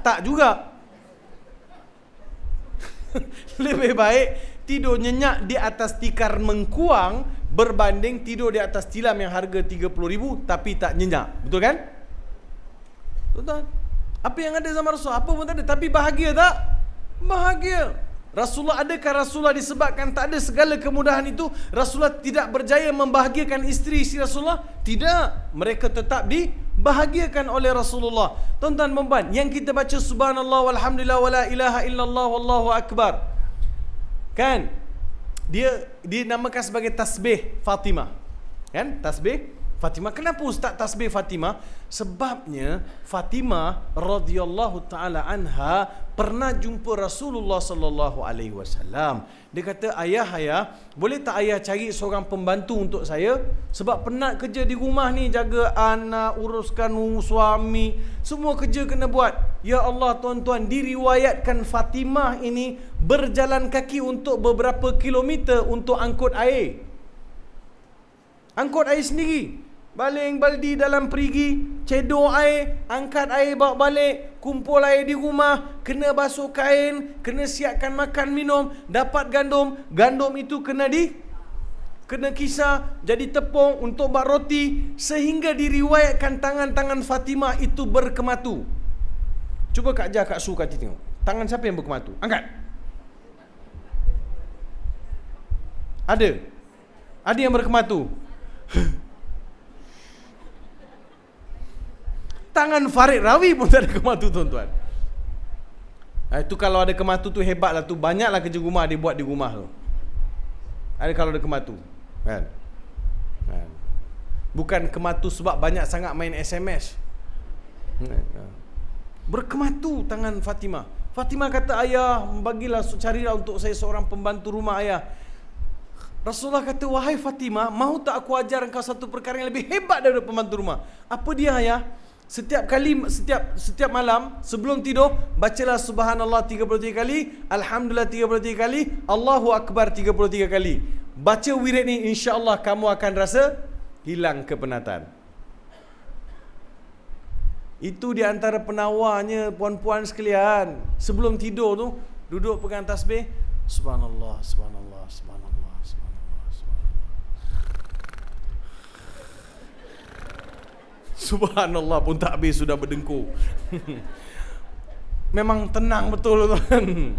tak juga. Lebih baik tidur nyenyak di atas tikar mengkuang berbanding tidur di atas tilam yang harga 30,000 tapi tak nyenyak. Betul kan? Betul. Apa yang ada zaman Rasul? Apa pun tak ada. Tapi bahagia tak? Bahagia. Rasulullah, adakah Rasulullah disebabkan tak ada segala kemudahan itu, Rasulullah tidak berjaya membahagiakan isteri-isteri Rasulullah? Tidak. Mereka tetap dibahagiakan oleh Rasulullah. Tuan-tuan dan puan, yang kita baca subhanallah walhamdulillah wala ilaha illallah wallahu akbar, kan? Dia dinamakan sebagai tasbih Fatimah. Kan? Tasbih Fatimah. Kenapa Ustaz tasbih Fatimah? Sebabnya Fatimah radhiyallahu taala anha pernah jumpa Rasulullah sallallahu alaihi wasallam. Dia kata, "Ayah, boleh tak ayah cari seorang pembantu untuk saya? Sebab penat kerja di rumah ni, jaga anak, uruskan suami, semua kerja kena buat." Ya Allah, tuan-tuan, diriwayatkan Fatimah ini berjalan kaki untuk beberapa kilometer untuk angkut air. Angkut air sendiri. Baling baldi dalam perigi, cedok air, angkat air bawa balik, kumpul air di rumah, kena basuh kain, kena siapkan makan minum, dapat gandum itu kena kisar jadi tepung untuk buat roti, sehingga diriwayatkan tangan-tangan Fatimah itu berkematu. Cuba Kak Jah, Kak Su, Kak Ti tengok. Tangan siapa yang berkematu? Angkat. Ada yang berkematu. Tangan Farid Rawi pun tak ada kematu, tuan-tuan. Itu kalau ada kematu tu hebatlah tu. Banyaklah kerja rumah dia buat di rumah tu. Ada kalau ada kematu. Kan? Bukan kematu sebab banyak sangat main SMS. Berkematu tangan Fatimah. Fatimah kata, "Ayah, bagilah, carilah untuk saya seorang pembantu rumah ayah." Rasulullah kata, "Wahai Fatimah, mahu tak aku ajar engkau satu perkara yang lebih hebat daripada pembantu rumah?" "Apa dia, ayah?" Setiap malam sebelum tidur, bacalah subhanallah 33 kali, alhamdulillah 33 kali, Allahu akbar 33 kali. Baca wirid ni, insya-Allah kamu akan rasa hilang kepenatan. Itu di antara penawarnya, puan-puan sekalian. Sebelum tidur tu, duduk pegang tasbih, subhanallah, subhanallah, subhanallah, subhanallah, subhanallah. Subhanallah pun tak habis sudah berdengkur. Memang tenang betul, tuan.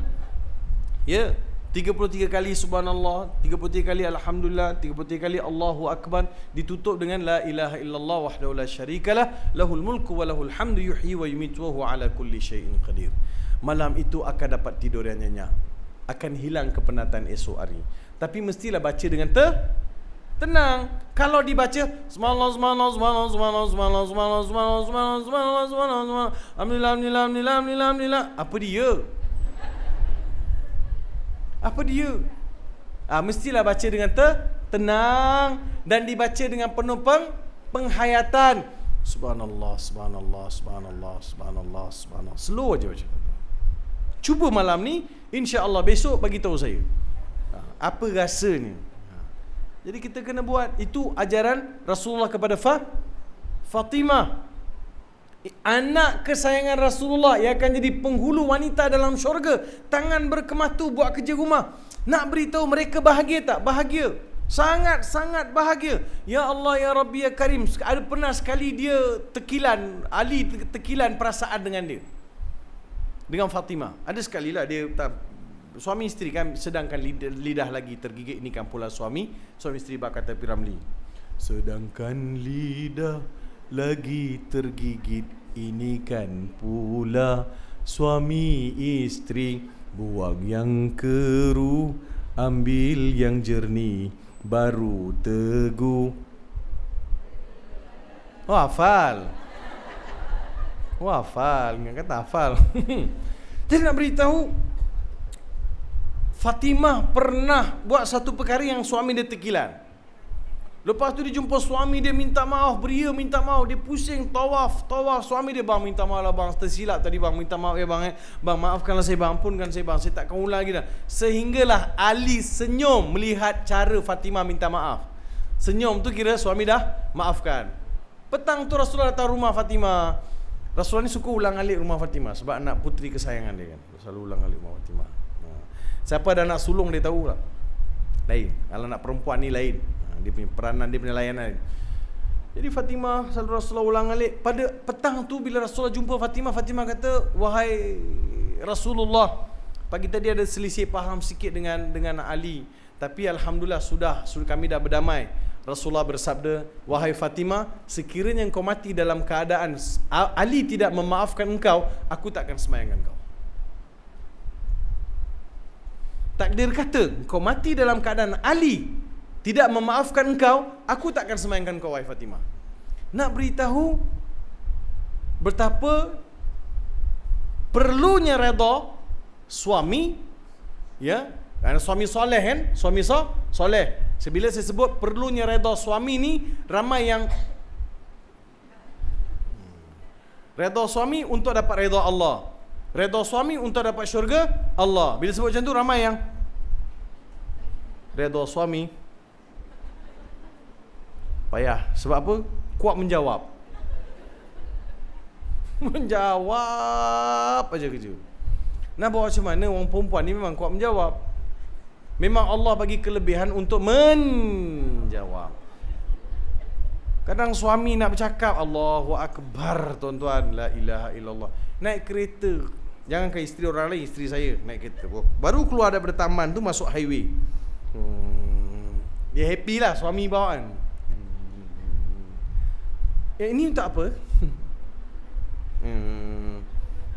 Ya, 33 kali subhanallah, 33 kali alhamdulillah, 33 kali Allahu akbar, ditutup dengan la ilaha illallah wahdahu la syarikalah, lahul mulku wa lahul hamdu yuhyi wa yumiitu wa huwa ala kulli syai'in qadir. Malam itu akan dapat tidur yang nyenyak, akan hilang kepenatan esok hari. Tapi mestilah baca dengan tenang. Kalau dibaca subhanallah subhanallah subhanallah subhanallah subhanallah subhanallah subhanallah subhanallah subhanallah subhanallah alhamdulillah alhamdulillah alhamdulillah alhamdulillah, apa dia? Mestilah baca dengan tenang dan dibaca dengan penuh penghayatan. Subhanallah subhanallah subhanallah subhanallah subhanallah. Slow aja baca. Cuba malam ni, insya-Allah besok bagi tahu saya. Apa rasanya? Jadi kita kena buat. Itu ajaran Rasulullah kepada Fatimah, anak kesayangan Rasulullah, yang akan jadi penghulu wanita dalam syurga. Tangan berkematu buat kerja rumah. Nak beritahu mereka bahagia tak? Bahagia. Sangat-sangat bahagia. Ya Allah, ya Rabbi, ya Karim. Ada pernah sekali dia tekilan perasaan dengan dia, dengan Fatimah. Ada sekali lah dia suami isteri kan, sedangkan lidah lagi tergigit, ini kan pula suami isteri berkata Piramli, sedangkan lidah lagi tergigit, ini kan pula suami isteri, buang yang keruh, ambil yang jernih, baru teguh. Hafal, ingat kata hafal. Jadi nak beritahu, Fatimah pernah buat satu perkara yang suami dia tekilan. Lepas tu dia jumpa suami dia, minta maaf, minta maaf. Dia pusing, tawaf. Suami dia, "Bang, minta maaf lah bang, tersilap tadi bang, minta maaf ya bang. Bang, maafkanlah saya bang, ampunkan saya bang, saya takkan ulang lagi dah." Sehinggalah Ali senyum melihat cara Fatimah minta maaf. Senyum tu kira suami dah maafkan. Petang tu Rasulullah datang rumah Fatimah. Rasulullah ni suka ulang-alik rumah Fatimah sebab anak puteri kesayangan dia kan. Selalu ulang-alik rumah Fatimah. Siapa ada anak sulung dia tahu lah. Lain. Kalau anak perempuan ni lain. Dia punya peranan, dia punya layanan. Jadi Fatimah selalu Rasulullah ulang-alik. Pada petang tu bila Rasulullah jumpa Fatimah, Fatimah kata, "Wahai Rasulullah, pagi tadi ada selisih faham sikit dengan Ali, tapi alhamdulillah sudah kami dah berdamai." Rasulullah bersabda, "Wahai Fatimah, sekiranya engkau mati dalam keadaan Ali tidak memaafkan engkau, aku tak akan sembahyangkan kau." Takdir kata, engkau mati dalam keadaan Ali tidak memaafkan engkau, aku tak akan sembahyangkan kau, wahai Fatimah. Nak beritahu betapa perlunya redha suami, ya, kerana suami soleh kan, suami soleh. Sebila saya sebut perlunya redha suami ni, ramai yang redha suami untuk dapat redha Allah, redha suami untuk dapat syurga Allah. Bila sebut macam tu, ramai yang redha suami payah. Sebab apa? Kuat menjawab. Menjawab aja kerja. Nak buat macam mana? Orang perempuan ni memang kuat menjawab. Memang Allah bagi kelebihan untuk menjawab. Kadang suami nak bercakap, Allahu Akbar, tuan-tuan, la ilaha illallah. Naik kereta, jangankan isteri orang lain, isteri saya naik kereta, baru keluar daripada taman tu masuk highway, dia happy lah suami bawaan. Ini untuk apa?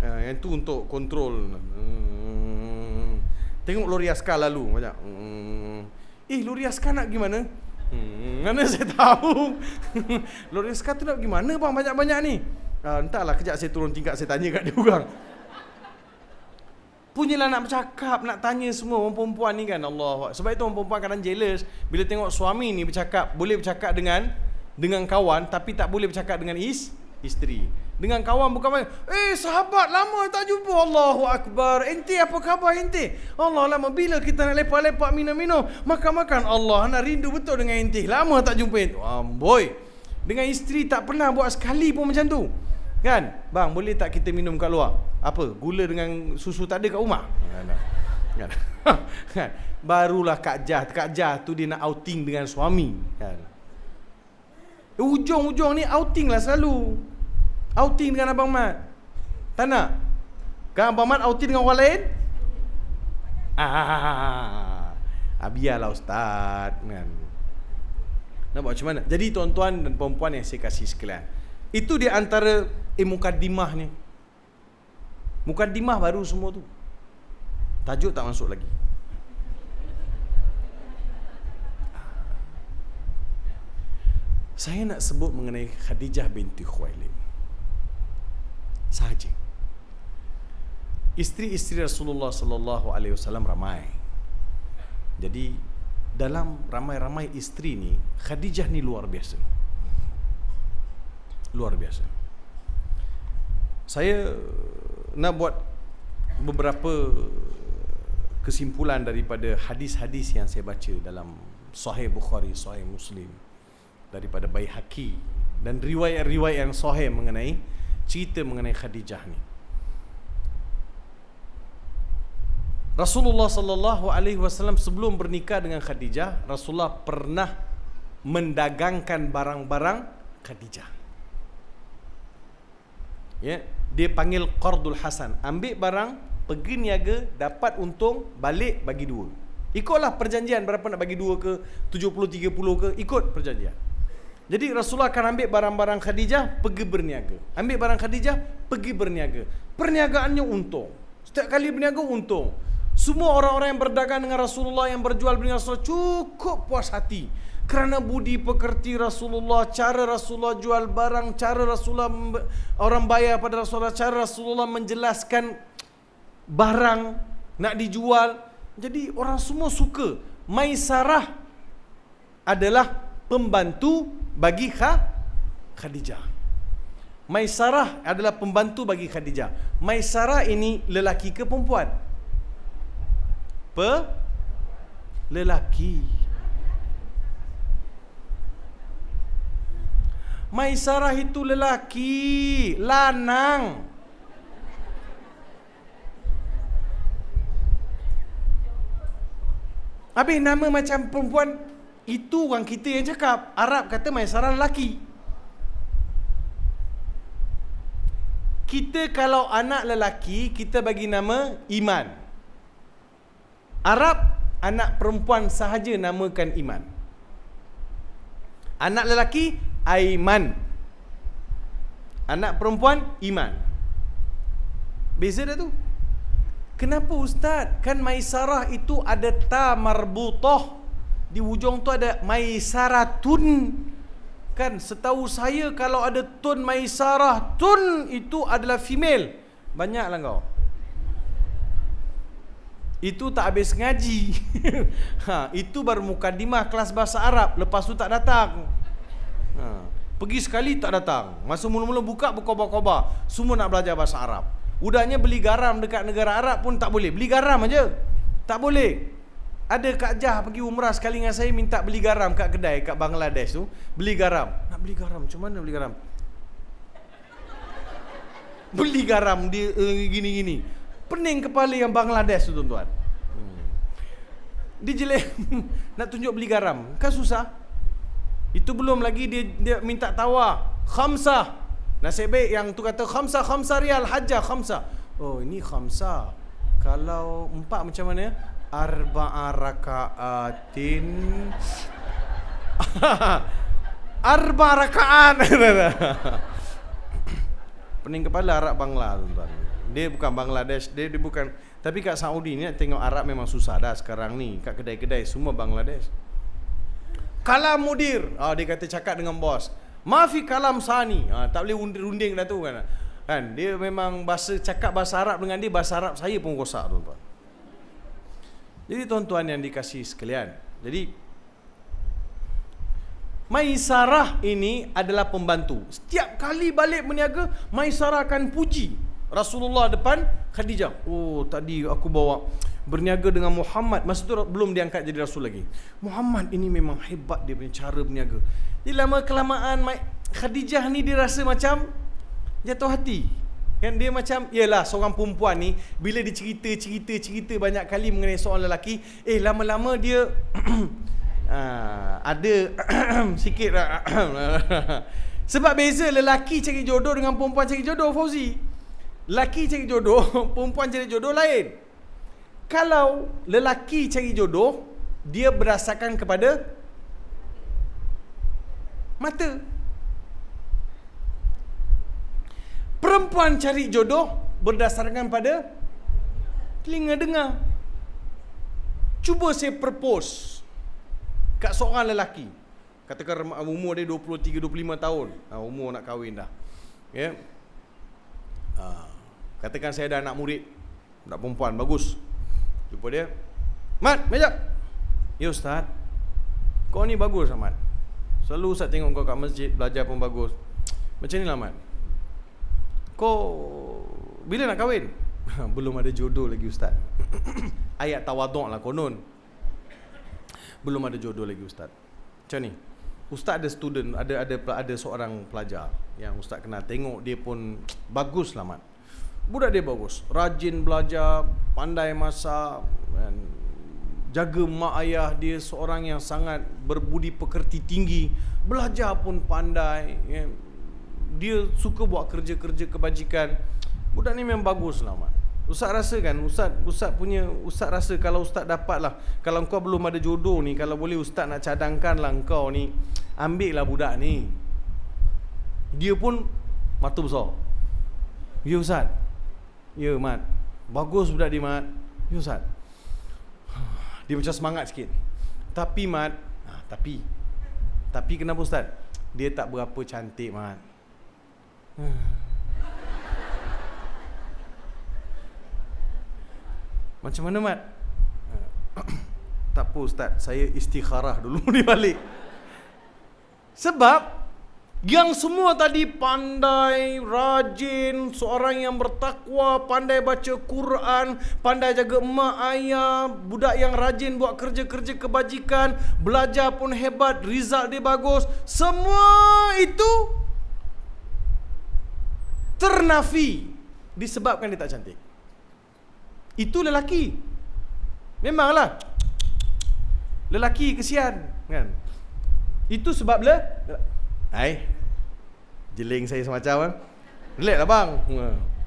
Yang tu untuk kontrol. Tengok lori askar lalu banyak. Lori askar nak gimana? Mana saya tahu. Lori askar tu nak gimana bang, banyak-banyak ni? Entahlah, kejap saya turun tingkat, saya tanya kat dia orang. Punyalah nak bercakap, nak tanya semua orang perempuan ni kan. Allah. Sebab itu orang perempuan kadang jealous bila tengok suami ni bercakap, boleh bercakap dengan kawan, tapi tak boleh bercakap dengan isteri. Dengan kawan bukan main, sahabat lama tak jumpa, Allahu Akbar, ente apa khabar ente? Allah, lama bila kita nak lepak-lepak, minum-minum, makan-makan, Allah, nak rindu betul dengan ente, lama tak jumpa ente. Amboi. Dengan isteri tak pernah buat sekali pun macam tu. Kan? Bang, boleh tak kita minum kat luar? Apa? Gula dengan susu tak ada kat rumah? Kan? Barulah Kak Jah tu dia nak outing dengan suami, kan? Ujung-ujung ni outing lah selalu. Outing dengan Abang Mat. Tak nak? Kan Abang Mat outing dengan orang lain? Biarlah Ustaz, kan? Nak buat macam mana? Jadi tuan-tuan dan perempuan yang saya kasih sekalian, itu di antara mukaddimah ni. Mukaddimah baru semua tu. Tajuk tak masuk lagi. Saya nak sebut mengenai Khadijah binti Khuwailid sahaja. Isteri-isteri Rasulullah sallallahu alaihi wasallam ramai. Jadi dalam ramai-ramai isteri ni, Khadijah ni luar biasa. Luar biasa. Saya nak buat beberapa kesimpulan daripada hadis-hadis yang saya baca dalam Sahih Bukhari, Sahih Muslim, daripada Baihaqi dan riwayat-riwayat yang sahih mengenai cerita mengenai Khadijah ni. Rasulullah sallallahu alaihi wasallam sebelum bernikah dengan Khadijah, Rasulullah pernah mendagangkan barang-barang Khadijah. Ya, dia panggil qardul hasan, ambil barang, pergi niaga, dapat untung, balik bagi dua. Ikutlah perjanjian, berapa nak bagi dua ke, 70-30 ke, ikut perjanjian. Jadi Rasulullah akan ambil barang-barang Khadijah, pergi berniaga. Ambil barang Khadijah, pergi berniaga. Perniagaannya untung. Setiap kali berniaga untung. Semua orang-orang yang berdagang dengan Rasulullah, yang berjual dengan Rasulullah, cukup puas hati. Kerana budi pekerti Rasulullah, cara Rasulullah jual barang, cara Rasulullah orang bayar pada Rasulullah, cara Rasulullah menjelaskan barang nak dijual. Jadi orang semua suka. Maisarah adalah pembantu bagi Khadijah. Maisarah adalah pembantu bagi Khadijah. Maisarah ini lelaki ke perempuan? Lelaki. Maisarah itu lelaki, lanang. Habis nama macam perempuan, itu orang kita yang cakap. Arab kata Maisarah lelaki. Kita kalau anak lelaki, kita bagi nama Iman. Arab, anak perempuan sahaja namakan Iman. Anak lelaki, Aiman. Anak perempuan, Iman. Beza dah tu. Kenapa Ustaz? Kan Maisarah itu ada ta marbutah. Di hujung tu ada Maisaratun. Kan setahu saya kalau ada tun Maisarah, tun itu adalah female. Banyaklah kau. Itu tak habis ngaji. Itu baru mukadimah kelas bahasa Arab. Lepas tu tak datang. Pergi sekali tak datang. Masa mula-mula buka berkobar-kobar. Semua nak belajar bahasa Arab. Udahnya beli garam dekat negara Arab pun tak boleh. Beli garam aja. Tak boleh. Ada Kak Jah pergi umrah sekali dengan saya, minta beli garam kat kedai kat Bangladesh tu. Beli garam. Nak beli garam. Macam mana beli garam? Beli garam dia gini-gini. Pening kepala yang Bangladesh tu tuan-tuan. Dia jelek. Nak tunjuk beli garam. Kan susah. Itu belum lagi dia minta tawar. Khamsah. Nasib baik yang tu kata khamsah rial hajjah khamsah. Oh ini khamsah. Kalau 4 macam mana? Arba'a raka'atin. Arba' raka'at. Pening kepala Arab Bangla tuan-tuan. Dia bukan Bangladesh, dia bukan. Tapi kat Saudi ni nak tengok Arab memang susah dah sekarang ni. Kat kedai-kedai semua Bangladesh. Kalam mudir. Dia kata cakap dengan bos. Maafi kalam sani. Tak boleh runding dah tu kan. Dia memang cakap bahasa Arab dengan dia, bahasa Arab saya pun rosak tuan-tuan. Jadi tuan-tuan yang dikasihi sekalian. Jadi Maisarah ini adalah pembantu. Setiap kali balik berniaga, Maisarah akan puji Rasulullah depan Khadijah. Oh tadi aku bawa berniaga dengan Muhammad. Masa tu belum diangkat jadi Rasul lagi. Muhammad ini memang hebat dia punya cara berniaga. Jadi lama kelamaan Khadijah ni dia rasa macam jatuh hati. Kan dia macam, yelah seorang perempuan ni bila dia cerita banyak kali mengenai seorang lelaki, lama-lama dia ada sikit lah. Sebab beza lelaki cari jodoh dengan perempuan cari jodoh, Fauzi. Lelaki cari jodoh, perempuan cari jodoh lain. Kalau lelaki cari jodoh, dia berdasarkan kepada mata. Perempuan cari jodoh berdasarkan pada telinga dengar. Cuba saya propose kat seorang lelaki. Katakan umur dia 23-25 tahun. Umur nak kahwin dah. Ya. Katakan saya ada anak murid, anak perempuan bagus. Jumpa dia. Mat, majak. Ya Ustaz. Kau ni bagus Mat. Selalu Ustaz tengok kau kat masjid, belajar pun bagus. Macam ni lah Mat. Kau bila nak kahwin? Belum ada jodoh lagi Ustaz. Ayat tawaduk lah konon. Belum ada jodoh lagi Ustaz. Macam ni. Ustaz ada student, ada seorang pelajar yang Ustaz kenal, tengok dia pun bagus lah Mat. Budak dia bagus, rajin belajar, pandai masak, jaga mak ayah dia, seorang yang sangat berbudi pekerti tinggi, belajar pun pandai, dia suka buat kerja-kerja kebajikan. Budak ni memang bagus lah Mat. Ustaz rasa kan, Ustaz rasa kalau Ustaz dapat lah, kalau kau belum ada jodoh ni, kalau boleh Ustaz nak cadangkan lah kau ni, ambil lah budak ni. Dia pun mata besar. Ya Ustaz. Ya Mat. Bagus budak dia Mat. Ya Ustaz. Dia macam semangat sikit. Tapi Mat, tapi kenapa Ustaz? Dia tak berapa cantik Mat. Macam mana Mat? Tak apa Ustaz, saya istikharah dulu ni balik. Sebab yang semua tadi pandai, rajin, seorang yang bertakwa, pandai baca Quran, pandai jaga emak ayah, budak yang rajin buat kerja-kerja kebajikan, belajar pun hebat, result dia bagus. Semua itu ternafi disebabkan dia tak cantik. Itu lelaki. Memanglah lelaki kesian kan. Itu sebab jeling saya semacam relax lah bang.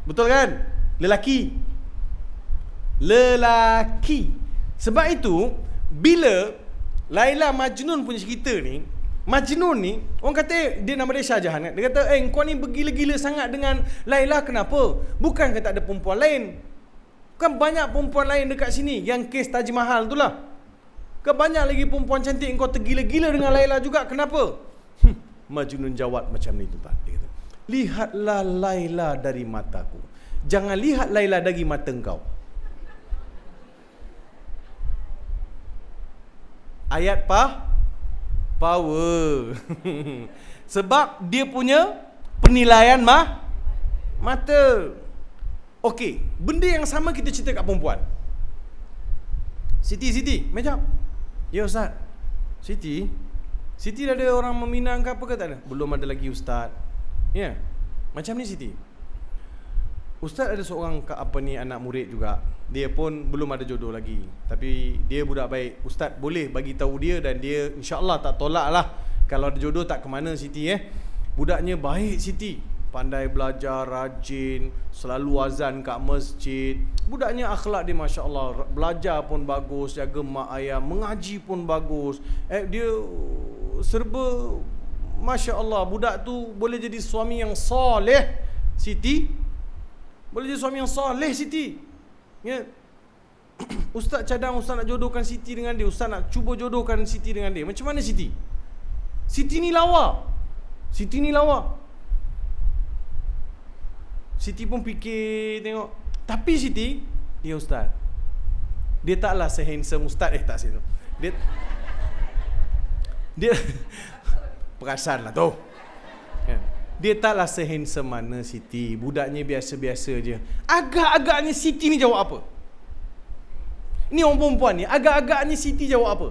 Betul kan? Lelaki. Sebab itu bila Laila Majnun punya cerita ni, Majnun ni orang kata dia nama dia Shah Jahan kan? Dia kata kau ni bergila-gila sangat dengan Laila, kenapa? Bukan ke tak ada perempuan lain? Kan banyak perempuan lain dekat sini. Yang kes Taj Mahal tu lah. Kan banyak lagi perempuan cantik, kau tergila-gila dengan Laila juga, kenapa? Majnun jawab macam ni tuan. Dia kata, lihatlah Laila dari mataku, jangan lihat Laila dari mata engkau. Ayat power. Sebab dia punya penilaian mata. Okey, benda yang sama kita cerita kat perempuan. Siti, macam ya Ustaz, Siti dah ada orang meminang ke apa ke tak ada? Belum ada lagi Ustaz. Ya, macam ni Siti. Ustaz ada seorang anak murid juga. Dia pun belum ada jodoh lagi. Tapi dia budak baik. Ustaz boleh bagi tahu dia dan dia insya-Allah tak tolak lah. Kalau ada jodoh tak ke mana Siti Budaknya baik Siti. Pandai belajar, rajin, selalu azan kat masjid. Budaknya akhlak dia masya-Allah, belajar pun bagus, jaga mak ayah, mengaji pun bagus. Dia serba masya-Allah. Budak tu boleh jadi suami yang soleh Siti. Boleh jadi suami yang soleh Siti. Ya. Ustaz cadang, Ustaz nak jodohkan Siti dengan dia. Ustaz nak cuba jodohkan Siti dengan dia. Macam mana Siti? Siti ni lawa. Siti pun fikir tengok. Tapi Siti, ya Ustaz, dia taklah sehandsome Ustaz. Tak sini. Dia perasan lah tu. Dia taklah sehandsome mana Siti. Budaknya biasa-biasa je. Agak-agaknya Siti ni jawab apa? Ni orang perempuan ni, agak-agaknya Siti jawab apa?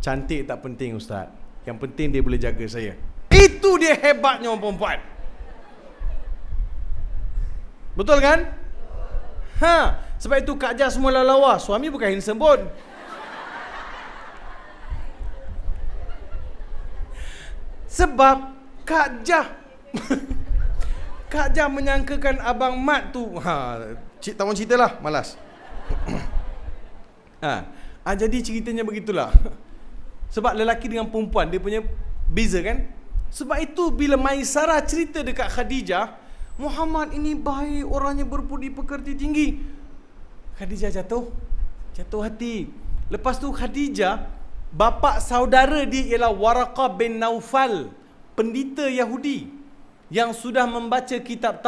Cantik tak penting Ustaz. Yang penting dia boleh jaga saya. Itu dia hebatnya orang perempuan. Betul kan? Sebab itu Kak Jah semua lawa. Suami bukan handsome pun. Sebab Kak Jah menyangkakan Abang Mat tu tak mau cerita lah, malas. Jadi ceritanya begitulah. Sebab lelaki dengan perempuan dia punya beza kan. Sebab itu bila Maisarah cerita dekat Khadijah, Muhammad ini baik, orangnya berbudi pekerti tinggi, Khadijah jatuh hati. Lepas tu Khadijah, bapa saudara dia ialah Waraqah bin Naufal, pendeta Yahudi yang sudah membaca kitab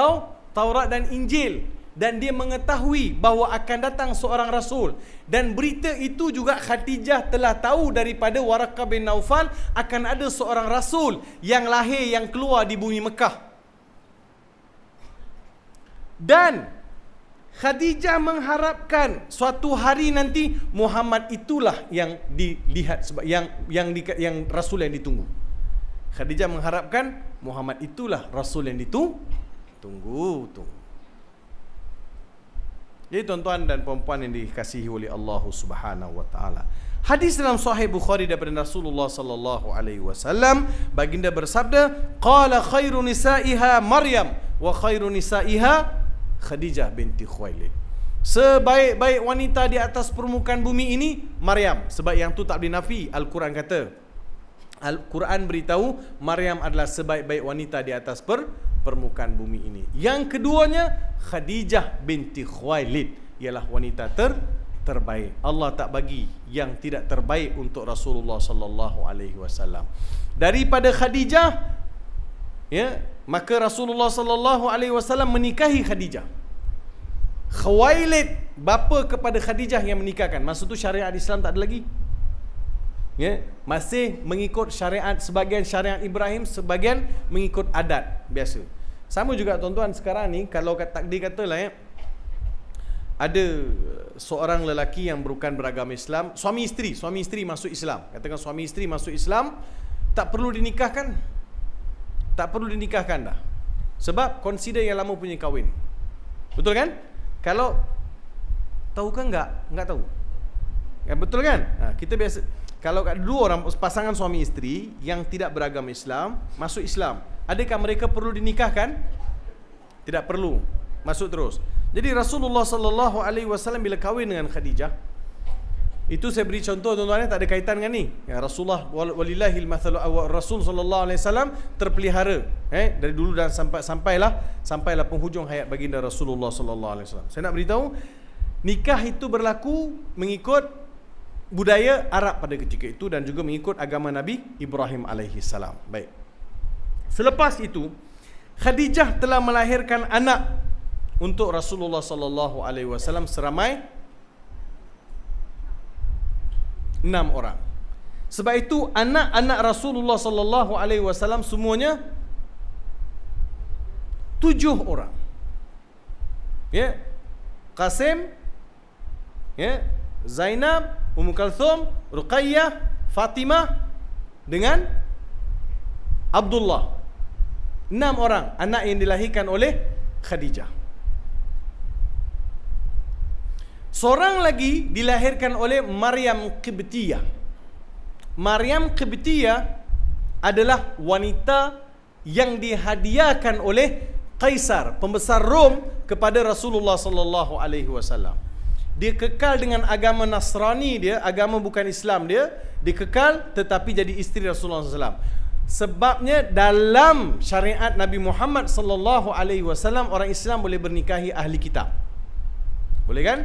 Taurat dan Injil, dan dia mengetahui bahawa akan datang seorang rasul, dan berita itu juga Khadijah telah tahu daripada Waraqah bin Naufal akan ada seorang rasul yang lahir, yang keluar di bumi Mekah. Dan Khadijah mengharapkan suatu hari nanti Muhammad itulah yang dilihat sebab yang rasul yang ditunggu. Khadijah mengharapkan Muhammad itulah rasul yang ditunggu. Jadi tuan-tuan dan puan-puan yang dikasihi oleh Allah Subhanahu wa taala. Hadis dalam Sahih Bukhari daripada Rasulullah sallallahu alaihi wasallam, baginda bersabda, qala khairu nisaiha Maryam wa khairu nisaiha Khadijah binti Khuwailid. Sebaik-baik wanita di atas permukaan bumi ini Maryam. Sebab yang tu tak boleh nafi. Al-Quran kata, Al-Quran beritahu Maryam adalah sebaik-baik wanita di atas permukaan bumi ini. Yang keduanya Khadijah binti Khuwailid, ialah wanita terbaik. Allah tak bagi yang tidak terbaik untuk Rasulullah sallallahu alaihi wasallam. Daripada Khadijah, maka Rasulullah sallallahu alaihi wasallam menikahi Khadijah. Khuwailid bapa kepada Khadijah yang menikahkan. Masa tu syariat Islam tak ada lagi. Masih mengikut syariat, sebagian syariat Ibrahim, sebagian mengikut adat biasa. Sama juga tuan-tuan sekarang ni, kalau takdir katalah ada seorang lelaki yang bukan beragama Islam, suami isteri masuk Islam. Katakan suami isteri masuk Islam, tak perlu dinikahkan. tak perlu dinikahkan dah. Sebab consider yang lama punya kahwin. Betul kan? Kalau tahu kan enggak tahu. Ya, betul kan? Kita biasa, kalau dua orang pasangan suami isteri yang tidak beragama Islam masuk Islam, adakah mereka perlu dinikahkan? Tidak perlu. Masuk terus. Jadi Rasulullah sallallahu alaihi wasallam bila kahwin dengan Khadijah, itu saya beri contoh tuan-tuan, tak ada kaitan dengan ni. Ya, Rasulullah walillahil mathalu, Rasul sallallahu alaihi wasallam terpelihara dari dulu dan sampailah penghujung hayat baginda Rasulullah sallallahu alaihi wasallam. Saya nak beritahu, nikah itu berlaku mengikut budaya Arab pada ketika itu dan juga mengikut agama Nabi Ibrahim alaihi salam. Baik. Selepas itu Khadijah telah melahirkan anak untuk Rasulullah sallallahu alaihi wasallam seramai 6 orang. Sebab itu anak-anak Rasulullah sallallahu alaihi wasallam semuanya 7 orang. Ya. Qasim, ya, Zainab, Ummu Kalthum, Ruqayyah, Fatimah dengan Abdullah. 6 orang anak yang dilahirkan oleh Khadijah. Seorang lagi dilahirkan oleh Maryam Qibtiyah. Maryam Qibtiyah adalah wanita yang dihadiahkan oleh Kaisar, pembesar Rom, kepada Rasulullah sallallahu alaihi wasallam. Dia kekal dengan agama Nasrani dia, agama bukan Islam dia kekal, tetapi jadi isteri Rasulullah SAW. Sebabnya dalam syariat Nabi Muhammad sallallahu alaihi wasallam, orang Islam boleh bernikahi ahli kitab. Boleh kan?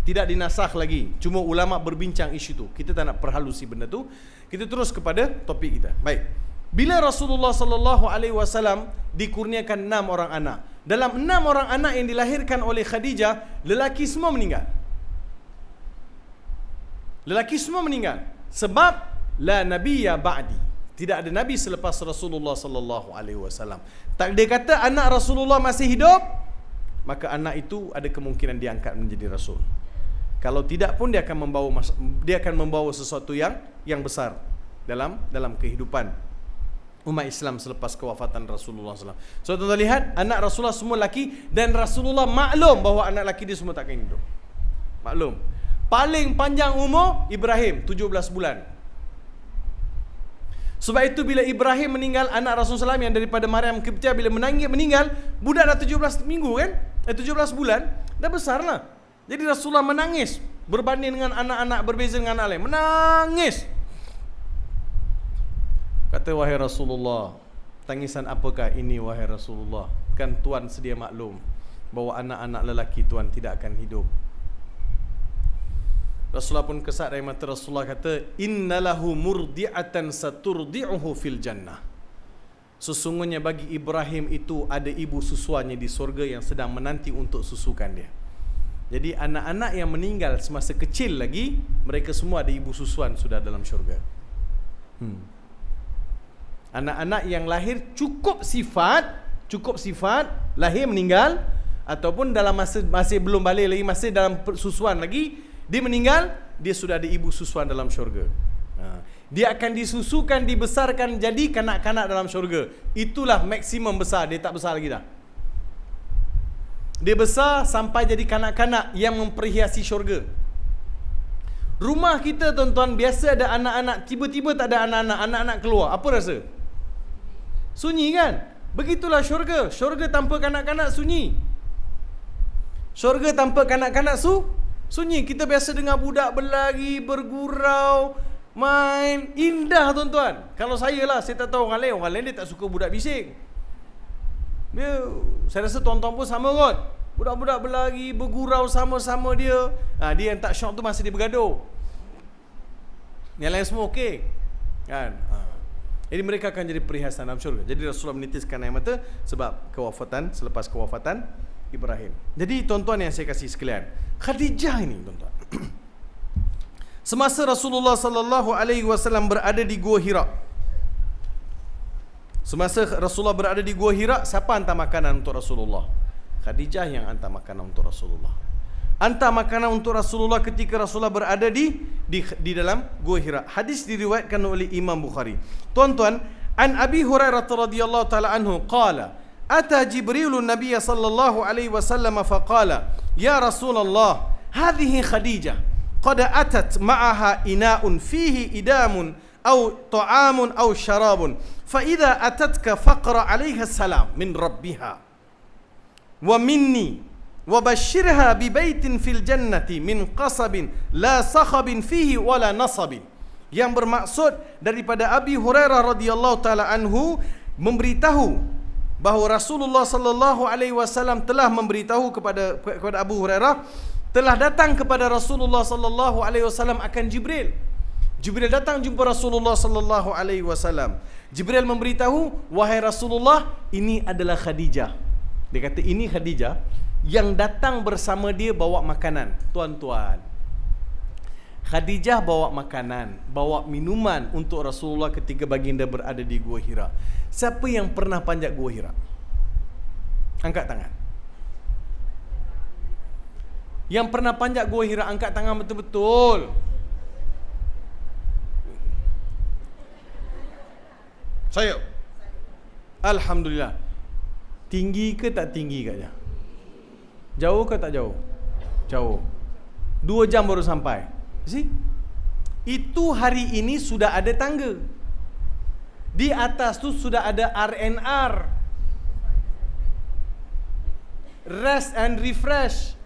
Tidak dinasakh lagi. Cuma ulama berbincang isu tu. Kita tak nak perhalusi benda tu. Kita terus kepada topik kita. Baik. Bila Rasulullah sallallahu alaihi wasallam dikurniakan 6 orang anak. Dalam 6 orang anak yang dilahirkan oleh Khadijah, lelaki semua meninggal. Lelaki semua meninggal. Sebab la nabiyya ba'di. Tidak ada nabi selepas Rasulullah sallallahu alaihi wasallam. Tak dia kata anak Rasulullah masih hidup, maka anak itu ada kemungkinan diangkat menjadi rasul. Kalau tidak pun dia akan membawa sesuatu yang besar dalam kehidupan umat Islam selepas kewafatan Rasulullah SAW. So tuan-tuan lihat, anak Rasulullah semua lelaki, dan Rasulullah maklum bahawa anak lelaki dia semua takkan hidup. Maklum. Paling panjang umur Ibrahim 17 bulan. Sebab itu bila Ibrahim meninggal, anak Rasulullah SAW yang daripada Maryam Qibtiyah bila meninggal, budak dah 17 minggu kan? 17 bulan, dah besar lah. Jadi Rasulullah menangis berbanding dengan anak-anak berbeza dengan anak lain. Menangis. Kata, wahai Rasulullah, tangisan apakah ini wahai Rasulullah? Kan Tuan sedia maklum bahawa anak-anak lelaki Tuan tidak akan hidup. Rasulullah pun kesat dari mata. Rasulullah kata, innalahu murdi'atan saturdi'uhu fil jannah. Sesungguhnya bagi Ibrahim itu ada ibu susuannya di surga yang sedang menanti untuk susukan dia. Jadi anak-anak yang meninggal semasa kecil lagi, mereka semua ada ibu susuan sudah dalam syurga. Anak-anak yang lahir cukup sifat lahir meninggal, ataupun dalam masih belum balik lagi, masih dalam susuan lagi, dia meninggal, dia sudah ada ibu susuan dalam syurga. Dia akan disusukan, dibesarkan jadi kanak-kanak dalam syurga. Itulah maksimum besar, dia tak besar lagi dah. Dia besar sampai jadi kanak-kanak yang memperhiasi syurga. Rumah kita tuan-tuan biasa ada anak-anak, tiba-tiba tak ada anak-anak keluar. Apa rasa? Sunyi kan? Begitulah syurga. Syurga tanpa kanak-kanak sunyi. Syurga tanpa kanak-kanak sunyi. Kita biasa dengar budak berlari, bergurau, main. Indah tuan-tuan. Kalau saya tak tahu orang lain dia tak suka budak bising. Saya rasa tuan-tuan pun sama kot. Budak-budak berlari, bergurau sama-sama dia. Dia yang tak syok tu masa dia bergaduh. Yang lain semua okey. Kan? Jadi mereka akan jadi perhiasan dalam syurga. Jadi Rasulullah menitiskan air mata sebab selepas kewafatan Ibrahim. Jadi tuan-tuan yang saya kasih sekalian, Khadijah ini tuan-tuan. Semasa Rasulullah sallallahu alaihi wasallam berada di Gua Hira. Semasa Rasulullah berada di Gua Hira, siapa hantar makanan untuk Rasulullah? Khadijah yang hantar makanan untuk Rasulullah. Hantar makanan untuk Rasulullah ketika Rasulullah berada di dalam Gua Hira. Hadis diriwayatkan oleh Imam Bukhari. Tuan-tuan, An Abi Hurairah radhiyallahu taala anhu qala ata Jibril an-nabiy sallallahu alaihi wasallam faqala ya Rasulullah hadhihi Khadijah qad atat ma'aha ina'un fihi idamun aw ta'amun aw syarabun fa idza atatka faqra 'alaiha salam min rabbiha wa minni wa bashirha bi baitin fil jannati min qasabin la sakhabin fihi wala nasabin. Yang bermaksud daripada Abi Hurairah radhiyallahu taala anhu memberitahu bahawa Rasulullah sallallahu alaihi wasallam telah memberitahu kepada Abu Hurairah, telah datang kepada Rasulullah sallallahu alaihi wasallam akan Jibril. Jibril datang jumpa Rasulullah sallallahu alaihi wasallam. Jibril memberitahu, wahai Rasulullah, ini adalah Khadijah. Dia kata ini Khadijah yang datang bersama dia bawa makanan. Tuan-tuan, Khadijah bawa makanan, bawa minuman untuk Rasulullah ketika baginda berada di Gua Hira. Siapa yang pernah panjat Gua Hira? Angkat tangan. Yang pernah panjat Gua Hira, angkat tangan betul-betul. Saya. Alhamdulillah. Tinggi ke tak tinggi katnya? Jauh ke tak jauh? Jauh. 2 jam baru sampai. See? Itu hari ini sudah ada tangga. Di atas tu sudah ada R&R, rest and refresh.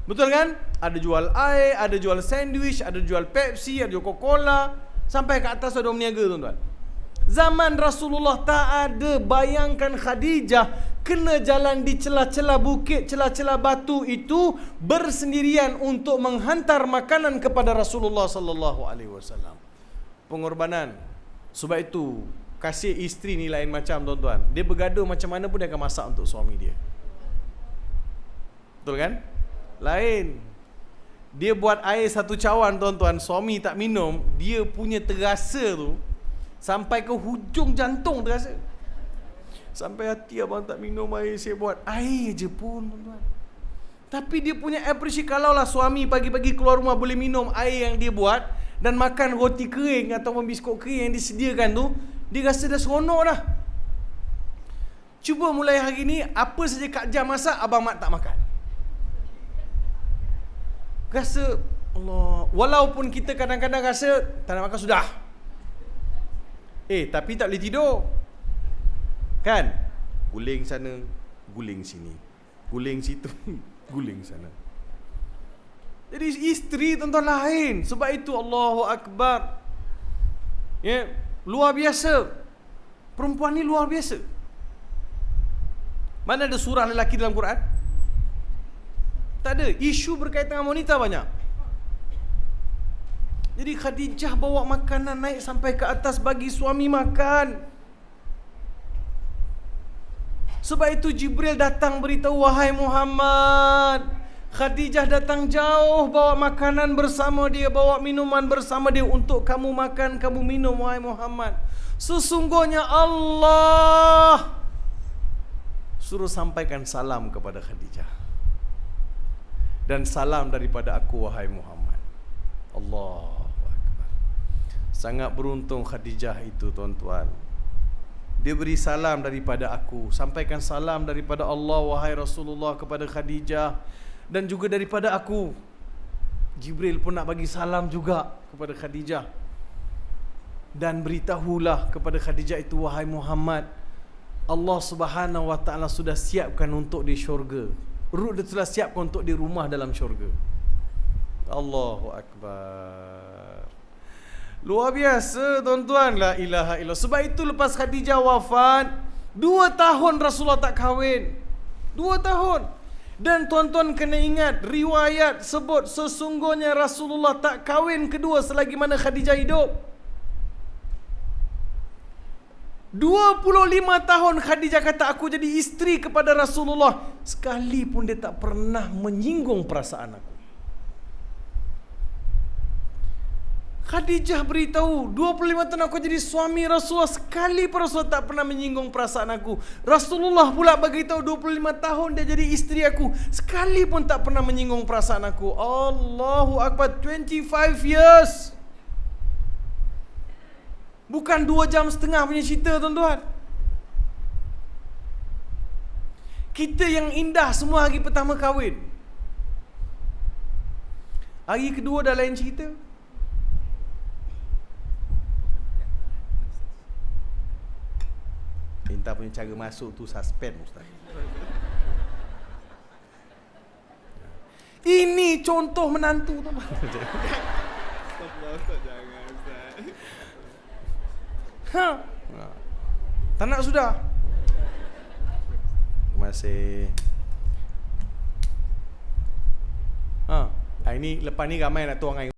Betul kan? Ada jual air, ada jual sandwich, ada jual Pepsi, ada jual Coca-Cola. Sampai ke atas ada berniaga, tuan-tuan. Zaman Rasulullah tak ada. Bayangkan Khadijah kena jalan di celah-celah bukit, celah-celah batu itu bersendirian untuk menghantar makanan kepada Rasulullah sallallahu alaihi wasallam. Pengorbanan. Sebab itu kasih isteri ni lain macam, tuan-tuan. Dia bergaduh macam mana pun dia akan masak untuk suami dia. Betul kan? Lain. Dia buat air 1 cawan, tuan-tuan, suami tak minum, dia punya terasa tu sampai ke hujung jantung terasa. Sampai hati, abang tak minum air, saya buat air je pun, tuan-tuan. Tapi dia punya appreciate. Kalaulah suami pagi-pagi keluar rumah boleh minum air yang dia buat dan makan roti kering atau biskut kering yang disediakan tu, dia rasa dah seronok dah. Cuba mulai hari ni, apa saja Kak Jam masak, abang mak tak makan. Rasa Allah, walaupun kita kadang-kadang rasa tak nak makan sudah. Tapi tak boleh tidur. Kan? Guling sana, guling sini. Guling situ, guling sana. Jadi isteri, tuan-tuan, lain. Sebab itu Allahu Akbar. Ya, luar biasa. Perempuan ni luar biasa. Mana ada surah lelaki dalam Quran? Tak ada. Isu berkaitan dengan wanita banyak. Jadi Khadijah bawa makanan naik sampai ke atas bagi suami makan. Sebab itu Jibril datang beritahu, wahai Muhammad, Khadijah datang jauh bawa makanan bersama dia, bawa minuman bersama dia untuk kamu makan, kamu minum, wahai Muhammad. Sesungguhnya Allah suruh sampaikan salam kepada Khadijah. Dan salam daripada aku, wahai Muhammad. Allahu Akbar. Sangat beruntung Khadijah itu, tuan-tuan. Dia beri salam daripada aku. Sampaikan salam daripada Allah, wahai Rasulullah, kepada Khadijah. Dan juga daripada aku. Jibril pun nak bagi salam juga kepada Khadijah. Dan beritahulah kepada Khadijah itu, wahai Muhammad, Allah Subhanahu wa ta'ala sudah siapkan untuk di syurga. Dia telah siapkan untuk di rumah dalam syurga. Allahu Akbar. Luar biasa, tuan-tuan. La ilaha illallah. Sebab itu lepas Khadijah wafat, 2 tahun Rasulullah tak kahwin. 2 tahun. Dan tuan-tuan kena ingat, riwayat sebut sesungguhnya Rasulullah tak kahwin kedua selagi mana Khadijah hidup. 25 tahun Khadijah kata, aku jadi isteri kepada Rasulullah. Sekalipun dia tak pernah menyinggung perasaan aku. Khadijah beritahu, 25 tahun aku jadi suami Rasulullah, sekali pun Rasulullah tak pernah menyinggung perasaan aku. Rasulullah pula beritahu 25 tahun dia jadi isteri aku, sekali pun tak pernah menyinggung perasaan aku. Allahu Akbar, 25 years. Bukan 2 jam setengah punya cerita, tuan-tuan. Kita yang indah semua hari pertama kahwin. Hari kedua dah lain cerita. Entah punya cara masuk tu suspend, Ustaz. Ini contoh menantu, tuan-tuan. Ustaz, jangan Ustaz. Ha. Tak nak sudah. Terima kasih. Ini lepas ni ramai nak tuang air.